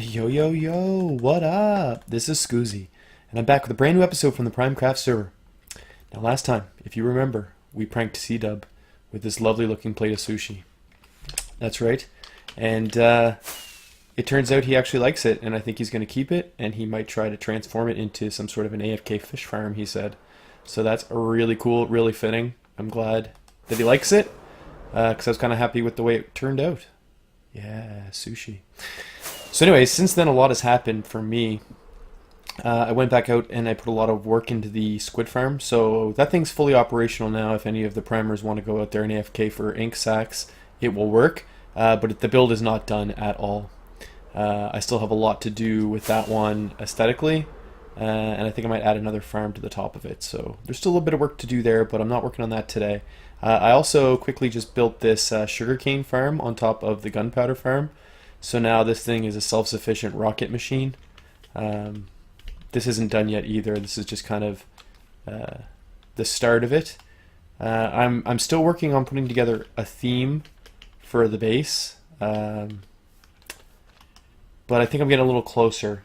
Yo, yo, yo, what up? This is Scoozy, and I'm back with a brand new episode from the Craft server. Now, last time, if you remember, we pranked C-Dub with this lovely looking plate of sushi. That's right. And it turns out he actually likes it, and I think he's going to keep it, and he might try to transform it into some sort of an AFK fish farm, he said. So that's really cool, really fitting. I'm glad that he likes it, because I was kind of happy with the way it turned out. Yeah, sushi. So anyways, since then a lot has happened for me. I went back out and I put a lot of work into the squid farm. So that thing's fully operational now. If any of the primers want to go out there and AFK for ink sacs, it will work. But the build is not done at all. I still have a lot to do with that one aesthetically. And I think I might add another farm to the top of it. So there's still a little bit of work to do there, but I'm not working on that today. I also quickly just built this sugarcane farm on top of the gunpowder farm. So now this thing is a self-sufficient rocket machine. This isn't done yet either. This is just kind of the start of it. I'm still working on putting together a theme for the base, but I think I'm getting a little closer.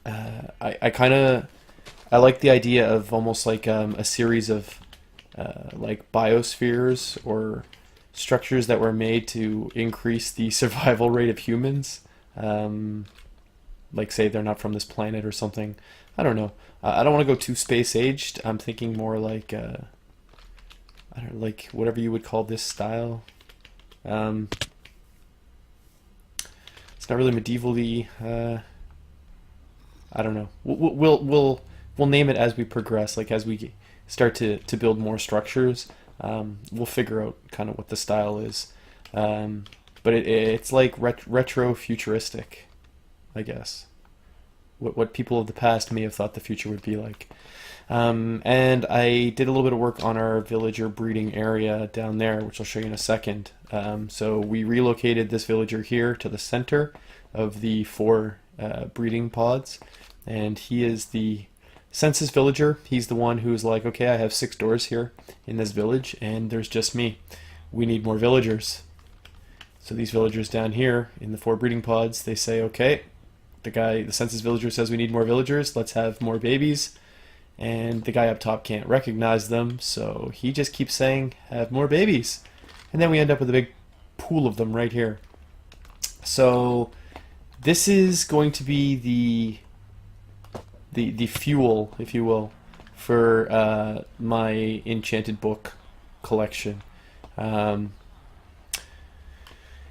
I like the idea of almost like a series of like biospheres or structures that were made to increase the survival rate of humans. Like say they're not from this planet or something. I don't know. I don't want to go too space aged. I'm thinking more like I don't know, like whatever you would call this style. It's not really medievally. I don't know. We'll name it as we progress. Like as we start to build more structures. We'll figure out kind of what the style is, but it's like retro futuristic, I guess. What people of the past may have thought the future would be like. And I did a little bit of work on our villager breeding area down there, which I'll show you in a second. So we relocated this villager here to the center of the 4 breeding pods, and he is the census villager. He's the one who's like, okay, I have 6 doors here in this village, and there's just me. We need more villagers. So these villagers down here in the 4 breeding pods, they say, okay, the census villager says we need more villagers, let's have more babies. And the guy up top can't recognize them, so he just keeps saying, have more babies. And then we end up with a big pool of them right here. So this is going to be the fuel, if you will, for my enchanted book collection.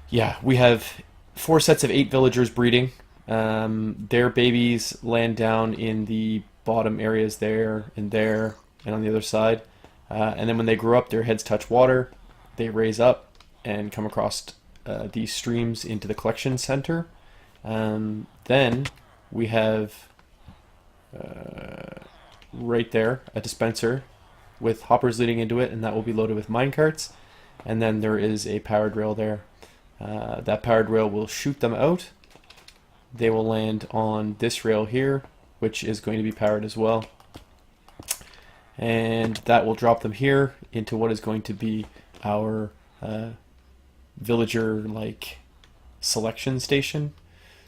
Yeah, we have 4 sets of 8 villagers breeding. Their babies land down in the bottom areas there and on the other side. And then when they grow up, their heads touch water. They raise up and come across these streams into the collection center. Then we have right there a dispenser with hoppers leading into it, and that will be loaded with minecarts. And then there is a powered rail there. That powered rail will shoot them out. They will land on this rail here, which is going to be powered as well. And that will drop them here into what is going to be our villager like selection station.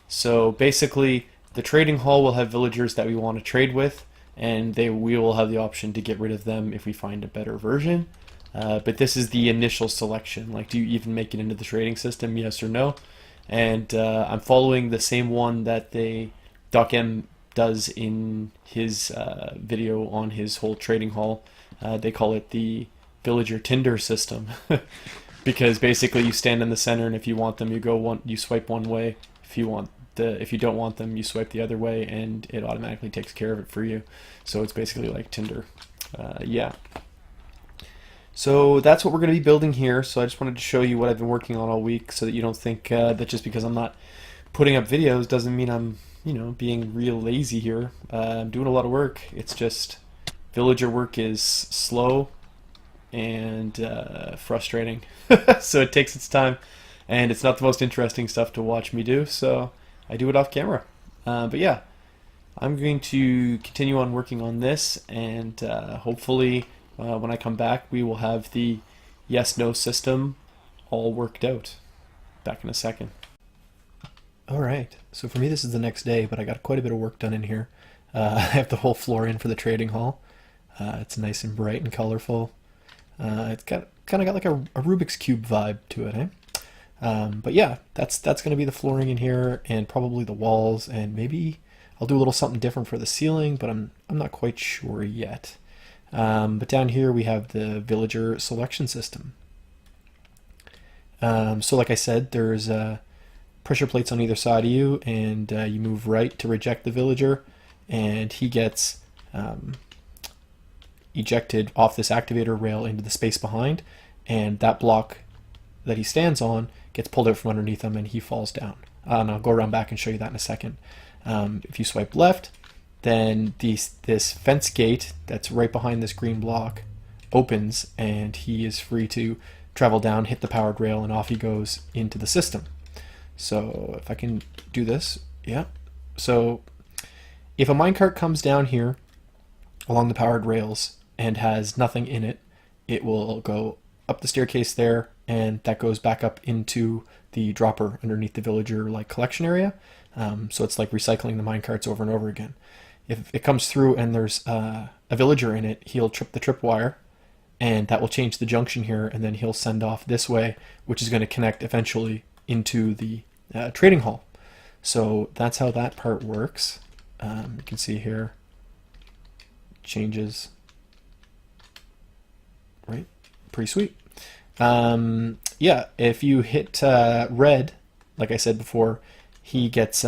So basically the trading hall will have villagers that we want to trade with, and we will have the option to get rid of them if we find a better version. But this is the initial selection. Like, do you even make it into the trading system, yes or no? And I'm following the same one that Doc M does in his video on his whole trading hall. They call it the villager Tinder system. Because basically you stand in the center, and if you want them, you swipe one way. If you don't want them, you swipe the other way, and it automatically takes care of it for you. So it's basically like Tinder. Yeah. So that's what we're going to be building here. So I just wanted to show you what I've been working on all week, so that you don't think that just because I'm not putting up videos doesn't mean I'm, being real lazy here. I'm doing a lot of work. It's just villager work is slow and frustrating. So it takes its time, and it's not the most interesting stuff to watch me do, so I do it off camera. But yeah, I'm going to continue on working on this, and hopefully when I come back we will have the yes-no system all worked out. Back in a second. All right, so for me this is the next day, but I got quite a bit of work done in here. I have the whole floor in for the trading hall. It's nice and bright and colorful. It's got kind of got like a Rubik's Cube vibe to it, eh? But yeah, that's going to be the flooring in here, and probably the walls, and maybe I'll do a little something different for the ceiling, but I'm not quite sure yet. But down here we have the villager selection system. So like I said, there's pressure plates on either side of you, and you move right to reject the villager, and he gets ejected off this activator rail into the space behind, and that block that he stands on gets pulled out from underneath him, and he falls down. And I'll go around back and show you that in a second. If you swipe left, then this fence gate that's right behind this green block opens, and he is free to travel down, hit the powered rail, and off he goes into the system. So if I can do this, yeah. So if a minecart comes down here along the powered rails and has nothing in it, it will go up the staircase there, and that goes back up into the dropper underneath the villager like collection area. So it's like recycling the minecarts over and over again. If it comes through and there's a villager in it, he'll trip the tripwire, and that will change the junction here, and then he'll send off this way, which is going to connect eventually into the trading hall. So that's how that part works. You can see here, changes, right? Pretty sweet. Yeah, if you hit red, like I said before, he gets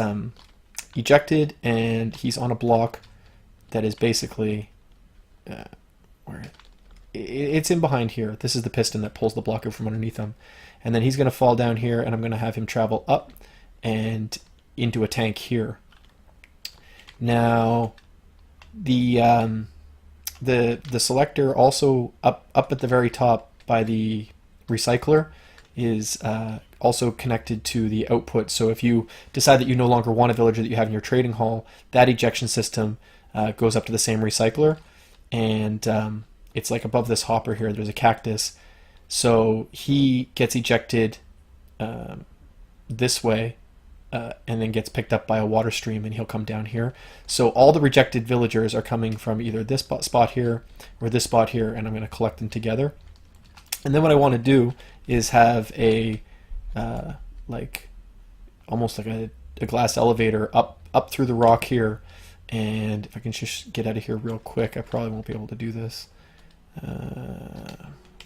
ejected, and he's on a block that is basically where it's in behind here. This is the piston that pulls the block out from underneath him, and then he's going to fall down here, and I'm going to have him travel up and into a tank here. Now the selector also up at the very top by the recycler is also connected to the output. So if you decide that you no longer want a villager that you have in your trading hall, that ejection system goes up to the same recycler, and it's like above this hopper here, there's a cactus. So he gets ejected this way, and then gets picked up by a water stream, and he'll come down here. So all the rejected villagers are coming from either this spot here or this spot here, and I'm going to collect them together. And then what I want to do is have a like almost like a glass elevator up through the rock here. And if I can just get out of here real quick, I probably won't be able to do this.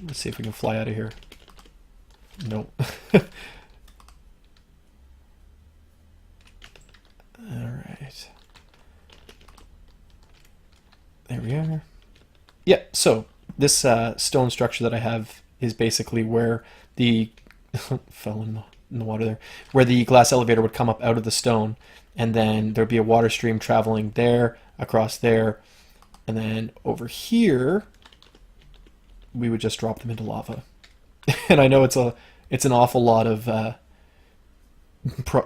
Let's see if we can fly out of here. Nope. Alright. There we are. Yeah, so this stone structure that I have is basically where the fell in the water there, where the glass elevator would come up out of the stone, and then there'd be a water stream traveling there, across there, and then over here we would just drop them into lava. And I know it's an awful lot of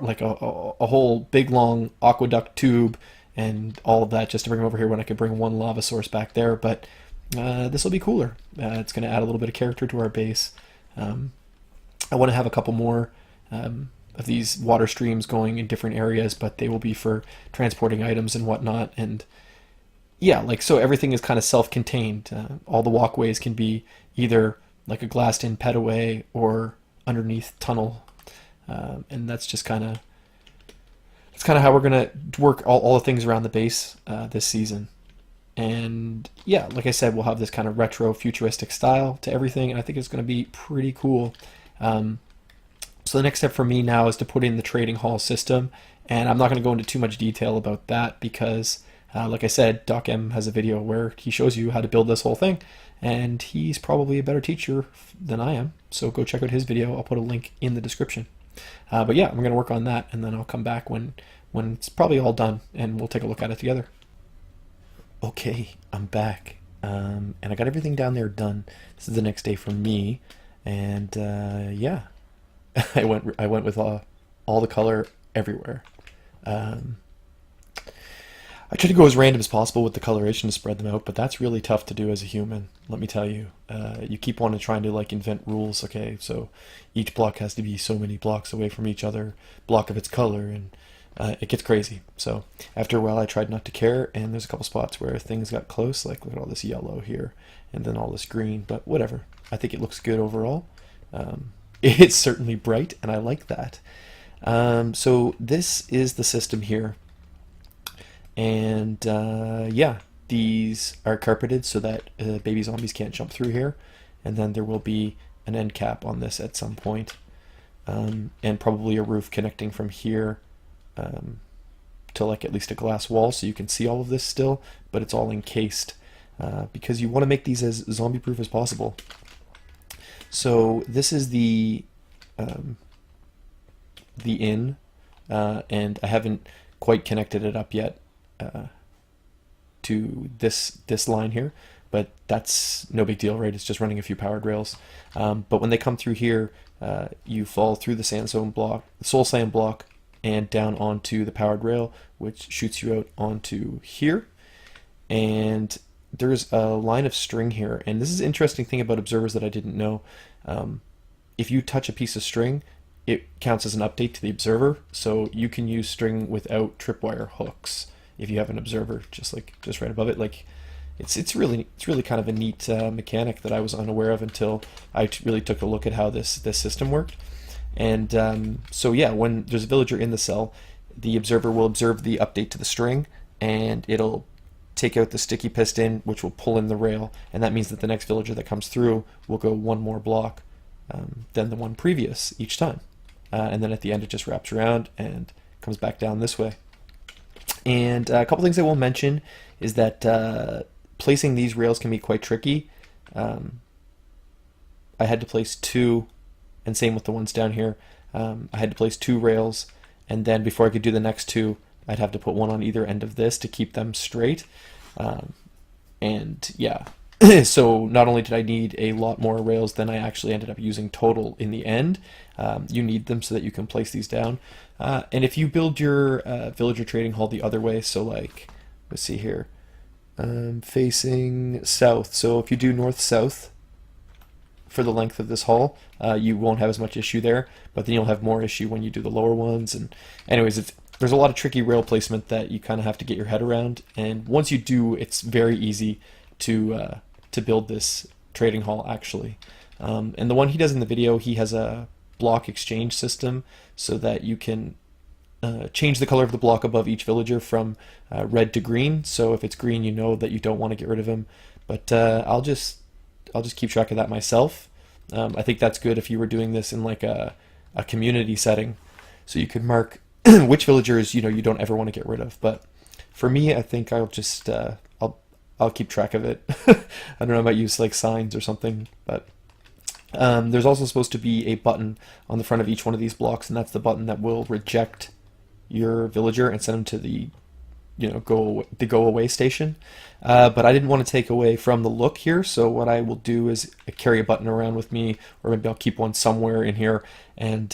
like a whole big long aqueduct tube and all of that just to bring them over here when I could bring one lava source back there, but this will be cooler. It's going to add a little bit of character to our base. I want to have a couple more of these water streams going in different areas, but they will be for transporting items and whatnot. And yeah, like so everything is kind of self-contained. All the walkways can be either like a glassed-in pedaway or underneath tunnel, and that's just kind of how we're gonna work all the things around the base this season. And yeah, like I said, we'll have this kind of retro futuristic style to everything, and I think it's going to be pretty cool. So the next step for me now is to put in the trading hall system, and I'm not going to go into too much detail about that because like I said, Doc M has a video where he shows you how to build this whole thing, and he's probably a better teacher than I am, so go check out his video. I'll put a link in the description. But yeah, I'm going to work on that, and then I'll come back when it's probably all done, and we'll take a look at it together. Okay, I'm back, and I got everything down there done. This is the next day for me, and yeah, I went with all the color everywhere. I try to go as random as possible with the coloration to spread them out, but that's really tough to do as a human, let me tell you. You keep wanting to trying to like invent rules, okay, so each block has to be so many blocks away from each other block of its color, and it gets crazy. So after a while I tried not to care, and there's a couple spots where things got close, like look at all this yellow here, and then all this green, but whatever. I think it looks good overall. It's certainly bright, and I like that. So this is the system here. And yeah, these are carpeted so that baby zombies can't jump through here. And then there will be an end cap on this at some point. And probably a roof connecting from here to like at least a glass wall so you can see all of this still, but it's all encased because you want to make these as zombie proof as possible. So this is the inn, and I haven't quite connected it up yet to this line here, but that's no big deal, right? It's just running a few powered rails. But when they come through here, you fall through the sandstone block, the soul sand block, and down onto the powered rail, which shoots you out onto here. And there's a line of string here, and this is an interesting thing about observers that I didn't know. If you touch a piece of string, it counts as an update to the observer, so you can use string without tripwire hooks if you have an observer just right above it. Like it's really kind of a neat mechanic that I was unaware of until I really took a look at how this system worked. And so yeah, when there's a villager in the cell, the observer will observe the update to the string, and it'll take out the sticky piston, which will pull in the rail, and that means that the next villager that comes through will go one more block than the one previous each time. And then at the end it just wraps around and comes back down this way. And a couple things I will mention is that placing these rails can be quite tricky. I had to place two, and same with the ones down here. I had to place two rails, and then before I could do the next two, I'd have to put one on either end of this to keep them straight. And yeah, so not only did I need a lot more rails than I actually ended up using total in the end, you need them so that you can place these down. And if you build your villager trading hall the other way, so like, let's see here, facing south. So if you do north-south for the length of this hall, you won't have as much issue there, but then you'll have more issue when you do the lower ones. And anyways, there's a lot of tricky rail placement that you kind of have to get your head around. And once you do, it's very easy to build this trading hall actually. And the one he does in the video, he has a block exchange system so that you can change the color of the block above each villager from red to green. So if it's green, you know that you don't want to get rid of him. But I'll just keep track of that myself. I think that's good if you were doing this in like a community setting, so you could mark which villagers you don't ever want to get rid of. But for me, I think I'll just I'll keep track of it. I don't know, I might use like signs or something, but there's also supposed to be a button on the front of each one of these blocks, and that's the button that will reject your villager and send them to the go away station. But I didn't want to take away from the look here, so what I will do is carry a button around with me, or maybe I'll keep one somewhere in here, and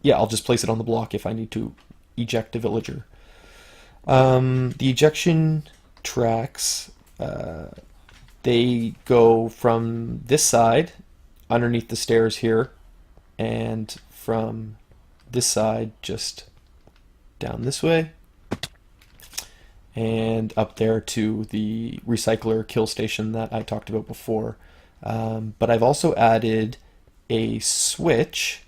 yeah, I'll just place it on the block if I need to eject a villager. The ejection tracks, they go from this side underneath the stairs here, and from this side just down this way and up there to the recycler kill station that I talked about before. But I've also added a switch,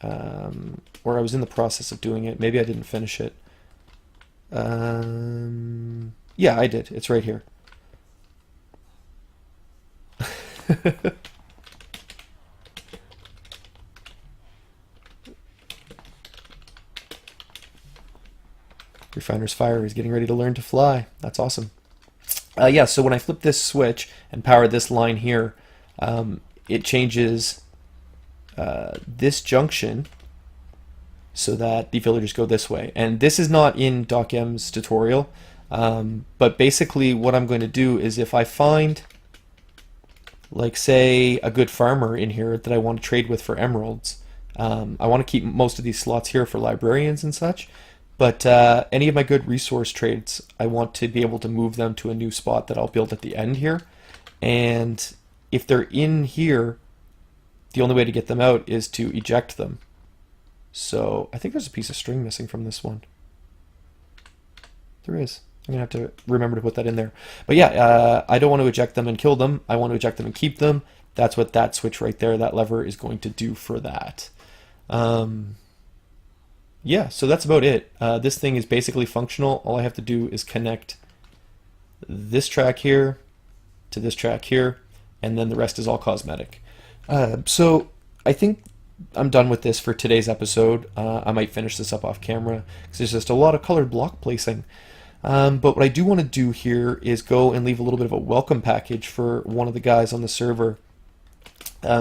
or I was in the process of doing it. Maybe I didn't finish it. Yeah, I did. It's right here. Refiner's fire is getting ready to learn to fly. That's awesome. Yeah, so when I flip this switch and power this line here, it changes this junction so that the villagers go this way. And this is not in DocM's tutorial, but basically what I'm going to do is if I find, like say, a good farmer in here that I want to trade with for emeralds, I want to keep most of these slots here for librarians and such, But any of my good resource trades, I want to be able to move them to a new spot that I'll build at the end here. And if they're in here, the only way to get them out is to eject them. So I think there's a piece of string missing from this one. There is. I'm going to have to remember to put that in there. But yeah, I don't want to eject them and kill them. I want to eject them and keep them. That's what that switch right there, that lever, is going to do for that. Yeah, so that's about it. This thing is basically functional. All I have to do is connect this track here to this track here, and then the rest is all cosmetic. So I think I'm done with this for today's episode. I might finish this up off camera because there's just a lot of colored block placing. But what I do want to do here is go and leave a little bit of a welcome package for one of the guys on the server,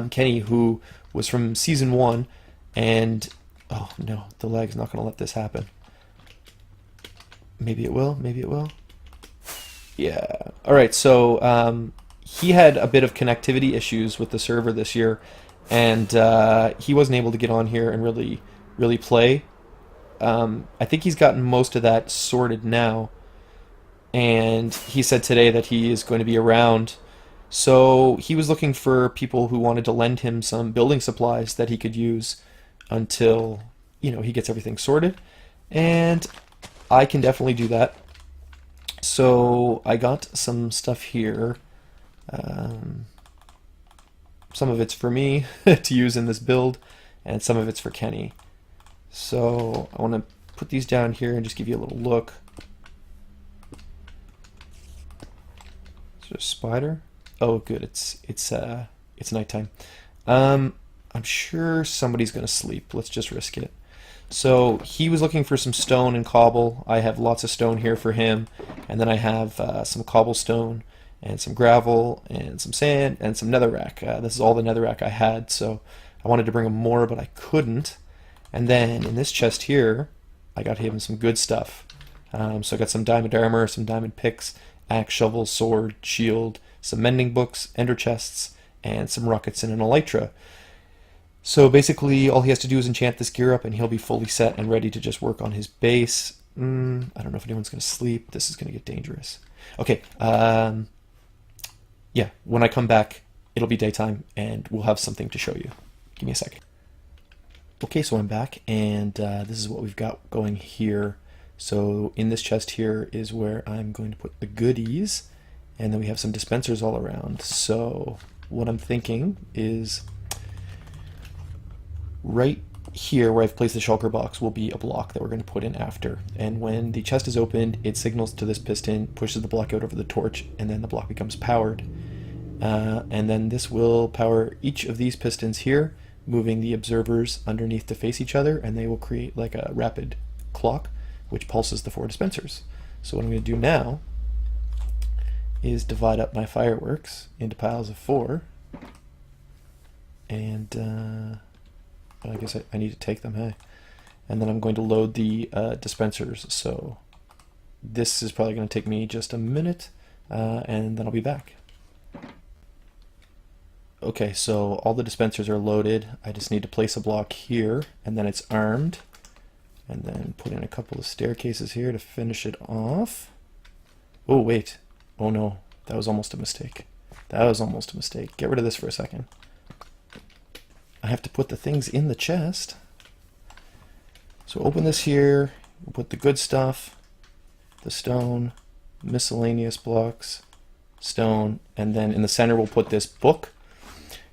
Kenny, who was from Season 1, and oh no, the lag's not going to let this happen. Maybe it will, maybe it will. Yeah. Alright, so he had a bit of connectivity issues with the server this year, and he wasn't able to get on here and really play. I think he's gotten most of that sorted now, and he said today that he is going to be around. So he was looking for people who wanted to lend him some building supplies that he could use until, you know, he gets everything sorted, and I can definitely do that. So I got some stuff here. Some of it's for me to use in this build, and some of it's for Kenny. So I want to put these down here and just give you a little look. Is there a spider? Oh, good. It's nighttime. I'm sure somebody's gonna sleep. Let's just risk it. So he was looking for some stone and cobble. I have lots of stone here for him, and then I have some cobblestone and some gravel and some sand and some netherrack. This is all the netherrack I had, so I wanted to bring him more, but I couldn't. And then in this chest here, I got him some good stuff. So I got some diamond armor, some diamond picks, axe, shovel, sword, shield, some mending books, ender chests, and some rockets and an elytra. So basically all he has to do is enchant this gear up and he'll be fully set and ready to just work on his base. I don't know if anyone's going to sleep. This is going to get dangerous. Okay, yeah, when I come back, it'll be daytime and we'll have something to show you. Give me a second. Okay, so I'm back, and this is what we've got going here. So in this chest here is where I'm going to put the goodies, and then we have some dispensers all around. So what I'm thinking is right here where I've placed the shulker box will be a block that we're going to put in after. And when the chest is opened, it signals to this piston, pushes the block out over the torch, and then the block becomes powered. And then this will power each of these pistons here, moving the observers underneath to face each other, and they will create like a rapid clock which pulses the 4 dispensers. So what I'm going to do now is divide up my fireworks into piles of 4, and I guess I need to take them, hey? And then I'm going to load the dispensers. So this is probably going to take me just a minute, and then I'll be back. Okay, so all the dispensers are loaded. I just need to place a block here, and then it's armed. And then put in a couple of staircases here to finish it off. Oh, wait. Oh, no. That was almost a mistake. That was almost a mistake. Get rid of this for a second. I have to put the things in the chest. So open this here. We'll put the good stuff, the stone, miscellaneous blocks, stone, and then in the center we'll put this book.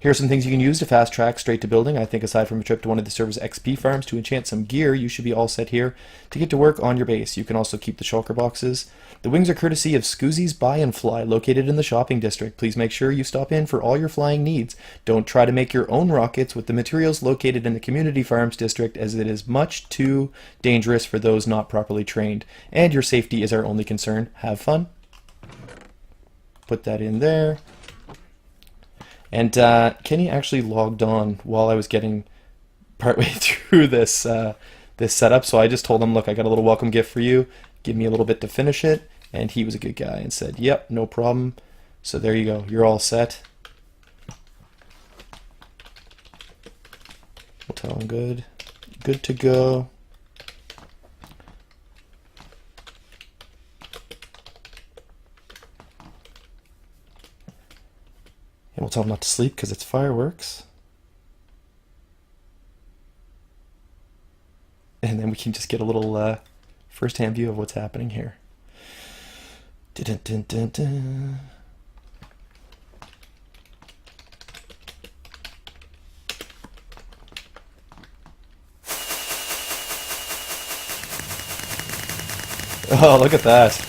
Here are some things you can use to fast track straight to building. I think aside from a trip to one of the server's XP farms to enchant some gear, you should be all set here to get to work on your base. You can also keep the shulker boxes. The wings are courtesy of Scoozy's Buy and Fly, located in the shopping district. Please make sure you stop in for all your flying needs. Don't try to make your own rockets with the materials located in the community farms district, as it is much too dangerous for those not properly trained. And your safety is our only concern. Have fun. Put that in there. And Kenny actually logged on while I was getting partway through this this setup, so I just told him, look, I got a little welcome gift for you, give me a little bit to finish it, and he was a good guy and said, yep, no problem. So there you go, you're all set. We'll tell him good to go. we'll tell him not to sleep because it's fireworks. And then we can just get a little first-hand view of what's happening here. Dun, dun, dun, dun. Oh, look at that.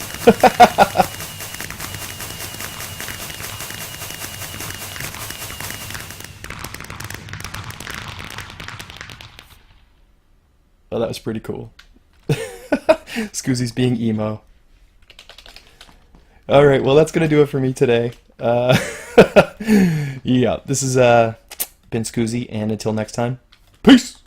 Oh, that was pretty cool. Scoozy's being emo. Alright, well that's going to do it for me today. Yeah, this has been Scoozy, and until next time, peace!